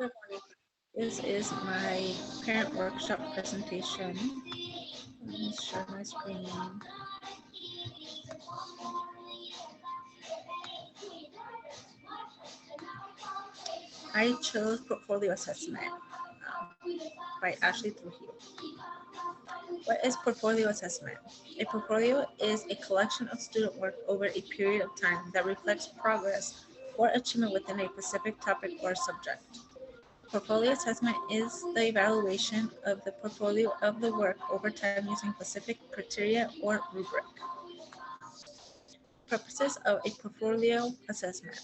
Good morning. This is my parent workshop presentation. Let me share my screen. I chose portfolio assessment by Ashley Trujillo. What is portfolio assessment? A portfolio is a collection of student work over a period of time that reflects progress or achievement within a specific topic or subject. Portfolio assessment is the evaluation of the portfolio of the work over time using specific criteria or rubric. Purposes of a portfolio assessment.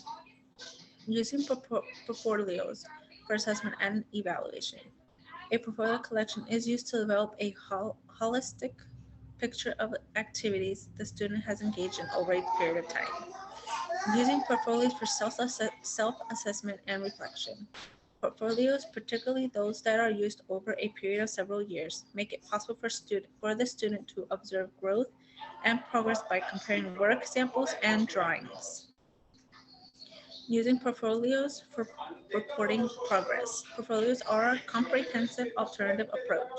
Using portfolios for assessment and evaluation. A portfolio collection is used to develop a holistic picture of activities the student has engaged in over a period of time. Using portfolios for self-assessment and reflection. Portfolios, particularly those that are used over a period of several years, make it possible for the student to observe growth and progress by comparing work samples and drawings. Using portfolios for reporting progress. Portfolios are a comprehensive alternative approach.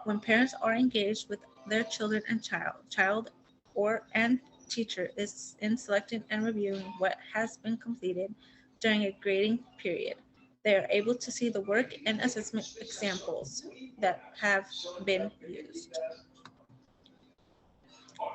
When parents are engaged with their children and child or and teacher is in selecting and reviewing what has been completed during a grading period. They are able to see the work and assessment examples that have been used.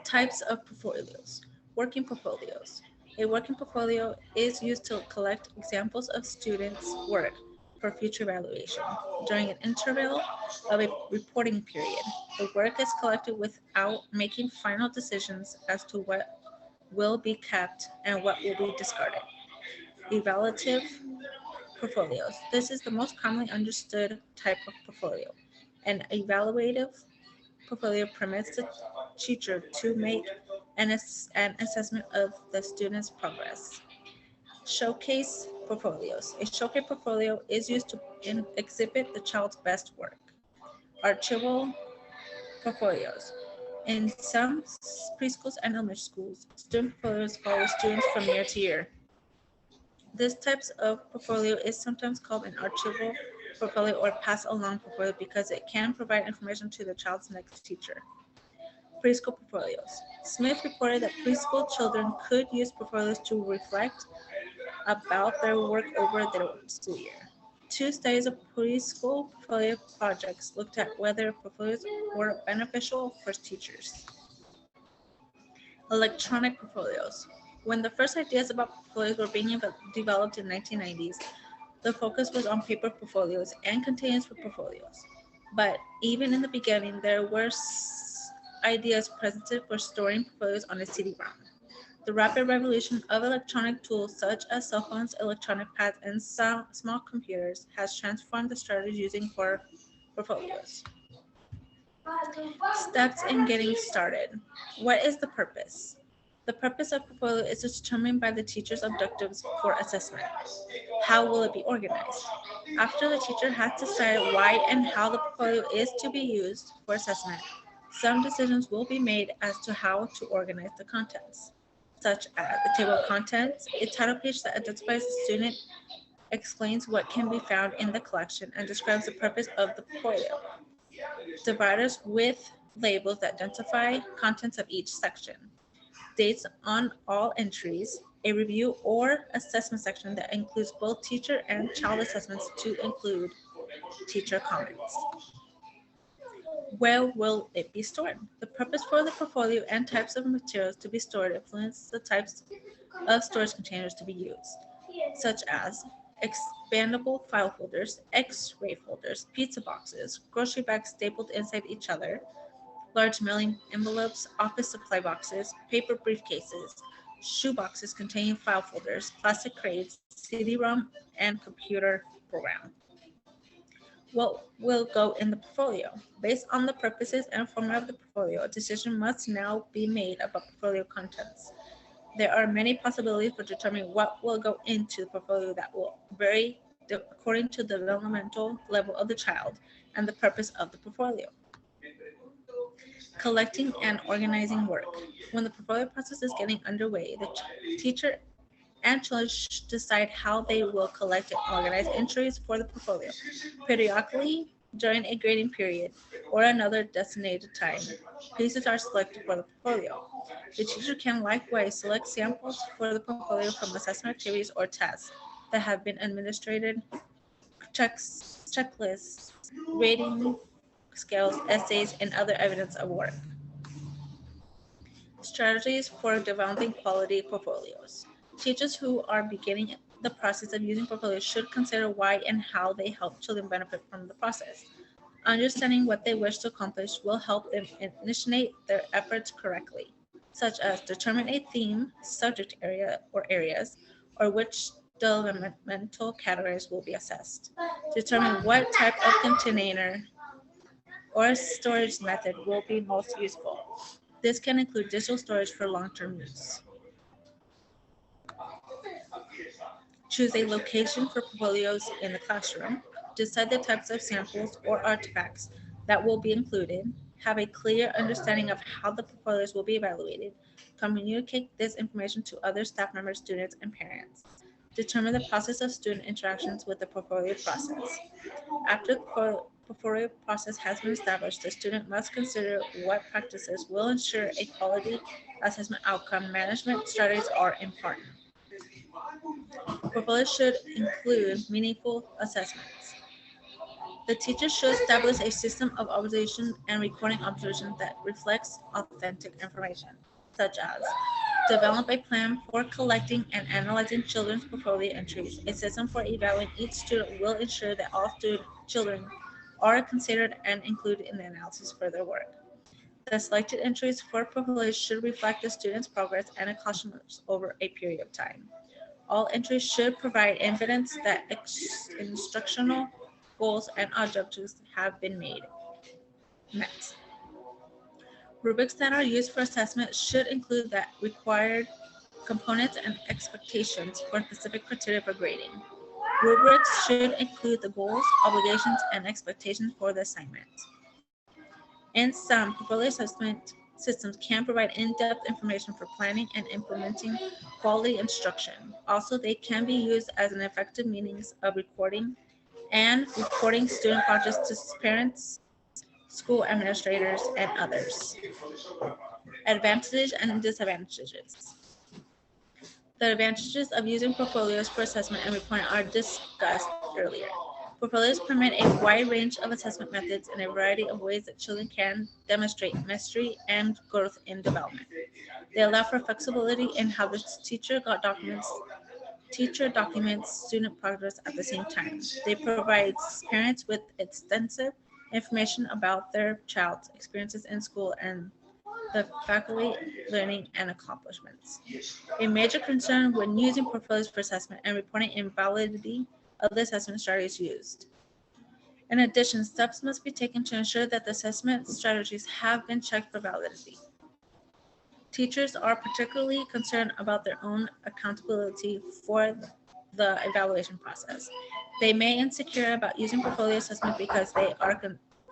Types of portfolios. Working portfolios. A working portfolio is used to collect examples of students' work for future evaluation. During an interval of a reporting period, the work is collected without making final decisions as to what will be kept and what will be discarded. Evaluative portfolios. This is the most commonly understood type of portfolio. An evaluative portfolio permits the teacher to make an assessment of the student's progress. Showcase portfolios. A showcase portfolio is used to exhibit the child's best work. Archival portfolios. In some preschools and elementary schools, student portfolios follow students from year to year. This type of portfolio is sometimes called an archival portfolio or pass along portfolio because it can provide information to the child's next teacher. Preschool portfolios. Smith reported that preschool children could use portfolios to reflect about their work over their school year. Two studies of preschool portfolio projects looked at whether portfolios were beneficial for teachers. Electronic portfolios. When the first ideas about portfolios were being developed in the 1990s, the focus was on paper portfolios and containers for portfolios. But even in the beginning, there were ideas presented for storing portfolios on a CD-ROM. The rapid revolution of electronic tools such as cell phones, electronic pads, and small computers has transformed the strategy using for portfolios. Steps in getting started. What is the purpose? The purpose of portfolio is determined by the teacher's objectives for assessment. How will it be organized? After the teacher has decided why and how the portfolio is to be used for assessment, some decisions will be made as to how to organize the contents, such as the table of contents, a title page that identifies the student, explains what can be found in the collection, and describes the purpose of the portfolio. Dividers with labels that identify contents of each section. Dates on all entries, a review or assessment section that includes both teacher and child assessments to include teacher comments. Where will it be stored? The purpose for the portfolio and types of materials to be stored influence the types of storage containers to be used, such as expandable file folders, X-ray folders, pizza boxes, grocery bags stapled inside each other, large mailing envelopes, office supply boxes, paper briefcases, shoe boxes containing file folders, plastic crates, CD-ROM, and computer program. What will go in the portfolio? Based on the purposes and format of the portfolio, a decision must now be made about portfolio contents. There are many possibilities for determining what will go into the portfolio that will vary according to the developmental level of the child and the purpose of the portfolio. Collecting and organizing work. When the portfolio process is getting underway, the teacher and children should decide how they will collect and organize entries for the portfolio periodically during a grading period or another designated time. Pieces are selected for the portfolio. The teacher can likewise select samples for the portfolio from assessment activities or tests that have been administered, checklists, rating scales, essays, and other evidence of work. Strategies for developing quality portfolios. Teachers who are beginning the process of using portfolios should consider why and how they help children benefit from the process. Understanding what they wish to accomplish will help them initiate their efforts correctly, such as determine a theme, subject area, or areas, or which developmental categories will be assessed. Determine what type of container or storage method will be most useful. This can include digital storage for long-term use. Choose a location for portfolios in the classroom. Decide the types of samples or artifacts that will be included. Have a clear understanding of how the portfolios will be evaluated. Communicate this information to other staff members, students, and parents. Determine the process of student interactions with the portfolio process. After the portfolio process has been established, the student must consider what practices will ensure a quality assessment outcome. Management strategies are important. Portfolios should include meaningful assessments. The teacher should establish a system of observation and recording observations that reflects authentic information, such as develop a plan for collecting and analyzing children's portfolio entries. A system for evaluating each student will ensure that all children are considered and included in the analysis for their work. The selected entries for portfolios should reflect the student's progress and accomplishments over a period of time. All entries should provide evidence that instructional goals and objectives have been met. Rubrics that are used for assessment should include the required components and expectations for specific criteria for grading. Rubrics should include the goals, obligations, and expectations for the assignment. In some, portfolio assessment systems can provide in-depth information for planning and implementing quality instruction. Also, they can be used as an effective means of recording student projects to parents, school administrators, and others. Advantages and disadvantages. The advantages of using portfolios for assessment and reporting are discussed earlier. Portfolios permit a wide range of assessment methods in a variety of ways that children can demonstrate mastery and growth in development. They allow for flexibility in how the teacher documents student progress at the same time. They provide parents with extensive information about their child's experiences in school and the faculty learning and accomplishments. A major concern when using portfolios for assessment and reporting invalidity of the assessment strategies used. In addition, steps must be taken to ensure that the assessment strategies have been checked for validity. Teachers are particularly concerned about their own accountability for the evaluation process. They may be insecure about using portfolio assessment because they are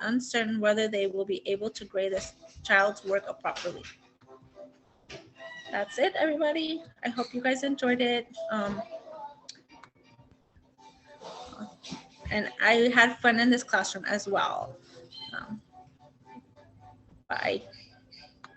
uncertain whether they will be able to grade a child's work properly. That's it, everybody. I hope you guys enjoyed it. And I had fun in this classroom as well. Bye.